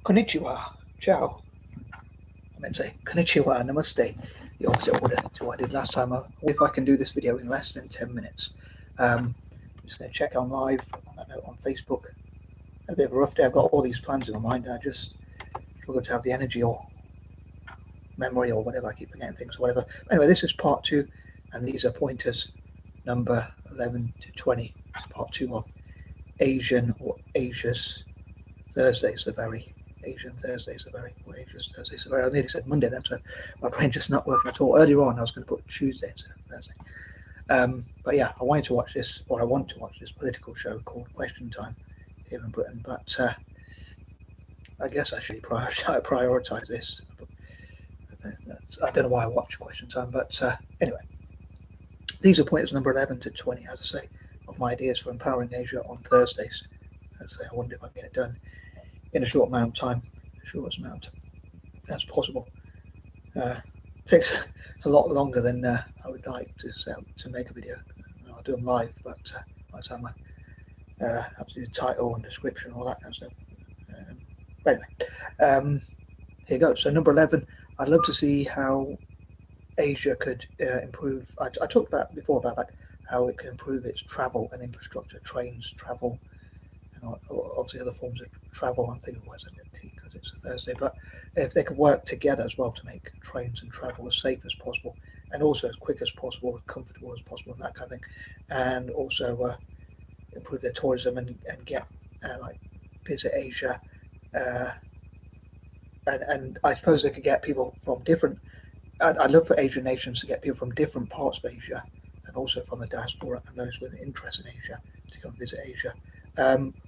Konnichiwa, ciao. I meant to say konnichiwa, namaste, the opposite order to what I did last time. If I can do this video in less than 10 minutes. I'm just going to check on live on that note on Facebook. A bit of a rough day. I've got all these plans in my mind. I just struggle to have the energy or memory or whatever. I keep forgetting things or whatever. Anyway, this is part 2, and these are pointers number 11 to 20. It's part 2 of Asian or Asia's Thursdays. The very Asian Thursdays, or Asia's Thursdays. I nearly said Monday then, so my brain just not working at all. Earlier on, I was going to put Tuesday instead of Thursday. But yeah, I want to watch this political show called Question Time here in Britain. But I guess I should prioritize this. I don't know why I watch Question Time, but anyway, these are pointers number 11 to 20, as I say, of my ideas for empowering Asia on Thursdays. As I say, I wonder if I can get it done in a short amount of time, the shortest amount as possible. Takes a lot longer than I would like to make a video. I'll do them live, but by the time I have to do the title and description and all that kind of stuff. But anyway, here goes. So number 11, I'd love to see how Asia could improve. I talked about before about like how it can improve its travel and infrastructure, trains, travel, and obviously other forms of travel. I'm thinking where's tea because it's a Thursday, but if they could work together as well to make trains and travel as safe as possible, and also as quick as possible, as comfortable as possible, and that kind of thing, and also improve their tourism and get like visit Asia, and I suppose they could get people from different. I'd love for Asian nations to get people from different parts of Asia, and also from the diaspora and those with an interest in Asia to come visit Asia.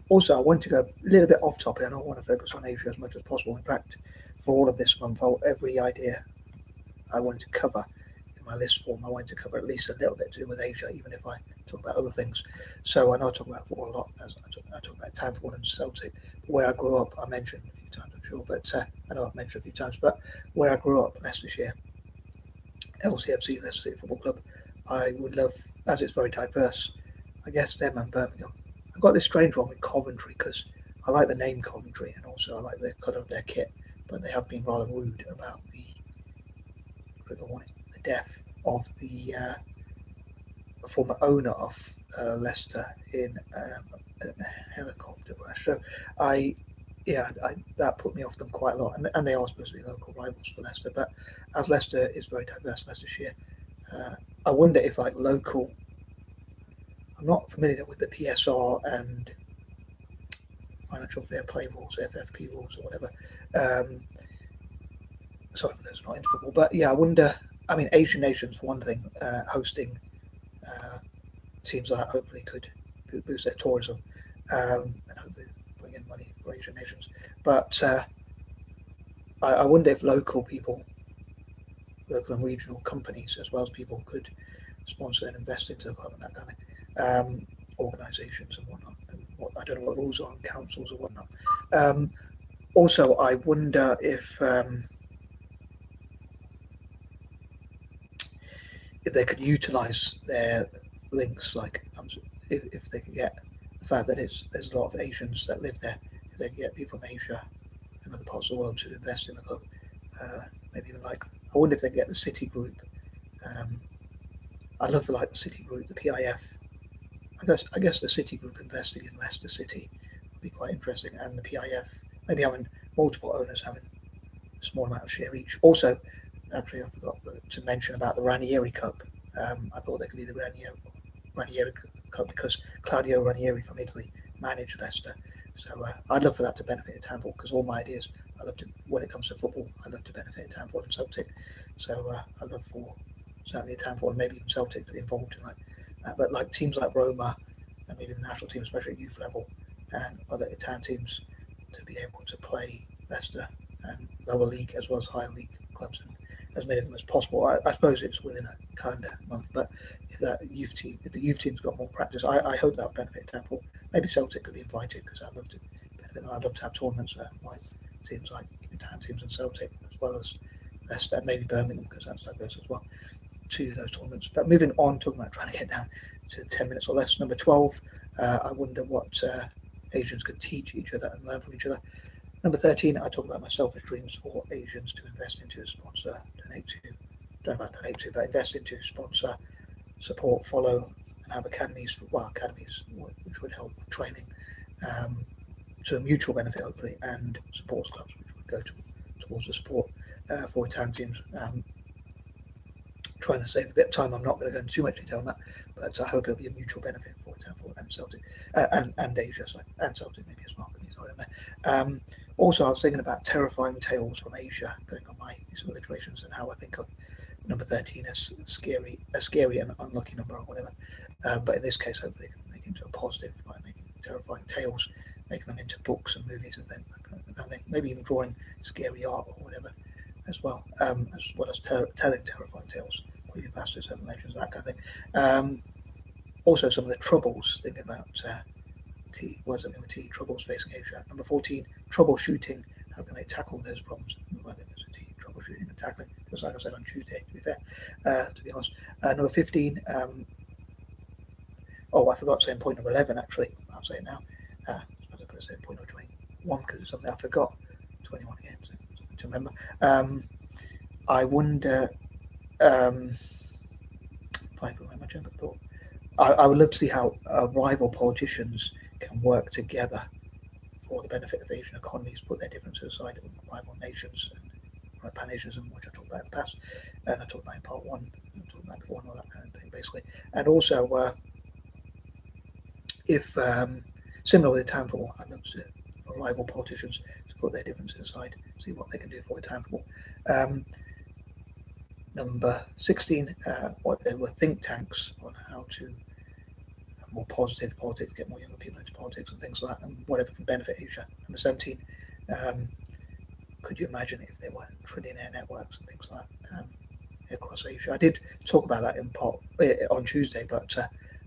Also, I want to go a little bit off topic. I don't want to focus on Asia as much as possible. In fact, for all of this month, every idea I wanted to cover in my list form, I wanted to cover at least a little bit to do with Asia, even if I talk about other things. So I know I talk about football a lot, as I talk about Tanford and Celtic. Where I grew up, I mentioned a few times, I'm sure, but I know I've mentioned a few times, but where I grew up, Leicestershire, LCFC, Leicester City Football Club, I would love, as it's very diverse, I guess them and Birmingham. I've got this strange one with Coventry because I like the name Coventry and also I like the colour of their kit, but they have been rather rude about the death of the former owner of Leicester in a helicopter crash. So that put me off them quite a lot, and they are supposed to be local rivals for Leicester, but as Leicester is very diverse, Leicestershire, I wonder if like local, I'm not familiar with the PSR and financial fair play rules, FFP rules or whatever. Sorry for those not into football, but yeah, I wonder. I mean, Asian nations for one thing, hosting teams like that hopefully could boost their tourism and hopefully bring in money for Asian nations. But I wonder if local people, local and regional companies, as well as people, could sponsor and invest into the club and that kind of thing. Organisations and whatnot. And I don't know what rules are on councils or whatnot. Also, I wonder if they could utilise their links, like if they could get the fact that there's a lot of Asians that live there, if they could get people from Asia and other parts of the world to invest in the club, maybe even like, I wonder if they could get the City Group. I'd love for like the City Group, the PIF. I guess the City Group investing in Leicester City would be quite interesting, and the PIF maybe having multiple owners having a small amount of share each. Also, actually, I forgot to mention about the Ranieri Cup. I thought they could be the Ranieri Cup because Claudio Ranieri from Italy managed Leicester. So I'd love for that to benefit Tanford, because all my ideas, I love to, when it comes to football, I love to benefit Tanford and Celtic. So I'd love for certainly Tanford and maybe even Celtic to be involved in like that. But like teams like Roma and maybe the national team, especially at youth level, and other Italian teams to be able to play Leicester and lower league as well as higher league clubs, and as many of them as possible. I suppose it's within a calendar month, but if the youth team's got more practice, I hope that would benefit Tanford. Maybe Celtic could be invited because I'd love to benefit them. I'd love to have tournaments like teams like Italian teams and Celtic, as well as Leicester, and maybe Birmingham, because that's diverse as well, to those tournaments. But moving on, talking about trying to get down to 10 minutes or less. Number 12, I wonder what Asians could teach each other and learn from each other. Number 13, I talk about my selfish dreams for Asians to invest into, sponsor, donate to, don't know about donate to, but invest into, sponsor, support, follow, and have academies, academies which would help with training to a mutual benefit, hopefully, and sports clubs, which would go towards the support for Italian teams. Trying to save a bit of time, I'm not going to go into too much detail on that, but I hope it'll be a mutual benefit for Italian and Celtic, and Asia, sorry, and Celtic maybe as well. Also, I was thinking about terrifying tales from Asia, going on my useful alliterations, and how I think of number 13 as a scary and unlucky number or whatever. But in this case, hopefully, they can make it into a positive by making terrifying tales, making them into books and movies and things like that. Maybe even drawing scary art or whatever as well as telling terrifying tales, creepy bastards, urban legends, that kind of thing. Also, some of the troubles, thinking about troubles facing Asia. Number 14, troubleshooting. How can they tackle those problems? Troubleshooting and tackling, just like I said on Tuesday, to be fair, to be honest. Number 15, I forgot to say in point number 11, actually. I'll say it now. I was going to say point number 21 because it's something I forgot. 21 again, so something to remember. I wonder if I can remember my train of thought. I would love to see how rival politicians can work together for the benefit of Asian economies, put their differences aside, and rival nations and pan-Asianism, which I talked about in the past, and I talked about in part 1, and talked about before, and all that kind of thing, basically. And also, if similar with the Town Hall, I'd love to for rival politicians to put their differences aside, see what they can do for the Town Hall. Number 16, what there were think tanks on how to have more positive politics, get more younger people into politics and things like that, and whatever can benefit Asia. Number 17, could you imagine if there were trillionaire networks and things like that across Asia? I did talk about that in part on Tuesday, but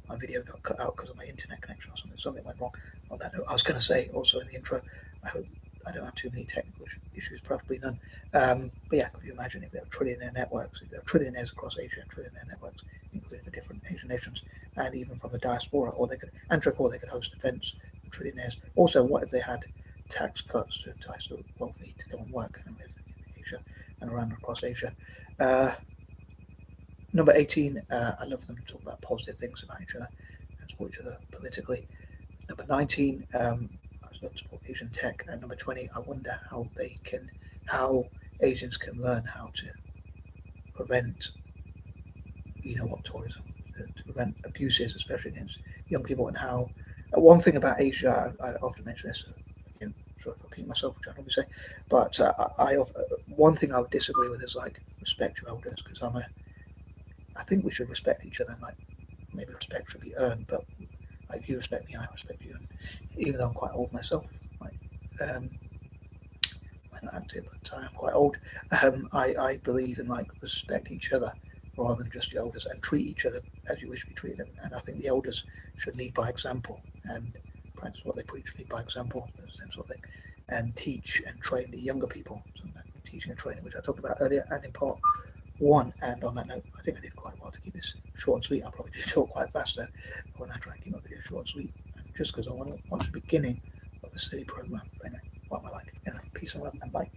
my video got cut out because of my internet connection or something. Something went wrong on that note. I was going to say also in the intro, I hope I don't have too many technical issues, probably none. But yeah, could you imagine if there were trillionaire networks, if there were trillionaires across Asia and trillionaire networks, including for different Asian nations, and even from the diaspora, or they could host events for trillionaires. Also, what if they had tax cuts to entice the wealthy to come and work and live in Asia and around across Asia? Number 18, I love them to talk about positive things about each other and support each other politically. Number 19, I love to support Asian tech. And number 20, I wonder how Asians can learn how to prevent, tourism, to prevent abuses, especially against young people, and how. One thing about Asia, I often mention this, sort of repeat myself, which I normally say, but one thing I would disagree with is respect your elders, because I think we should respect each other, and maybe respect should be earned, but you respect me, I respect you, and even though I'm quite old myself, I'm not active, but I am quite old. I believe in respect each other rather than just your elders, and treat each other as you wish to be treated. And I think the elders should lead by example and practice what they preach, lead by example, same sort of thing, and teach and train the younger people. So teaching and training, which I talked about earlier, and in part 1. And on that note, I think I did quite well to keep this short and sweet. I probably do talk quite faster when I try and keep my video short and sweet, just because I want to watch the beginning of a silly program. But anyway, what am I like? Anyway, peace and love, and bye.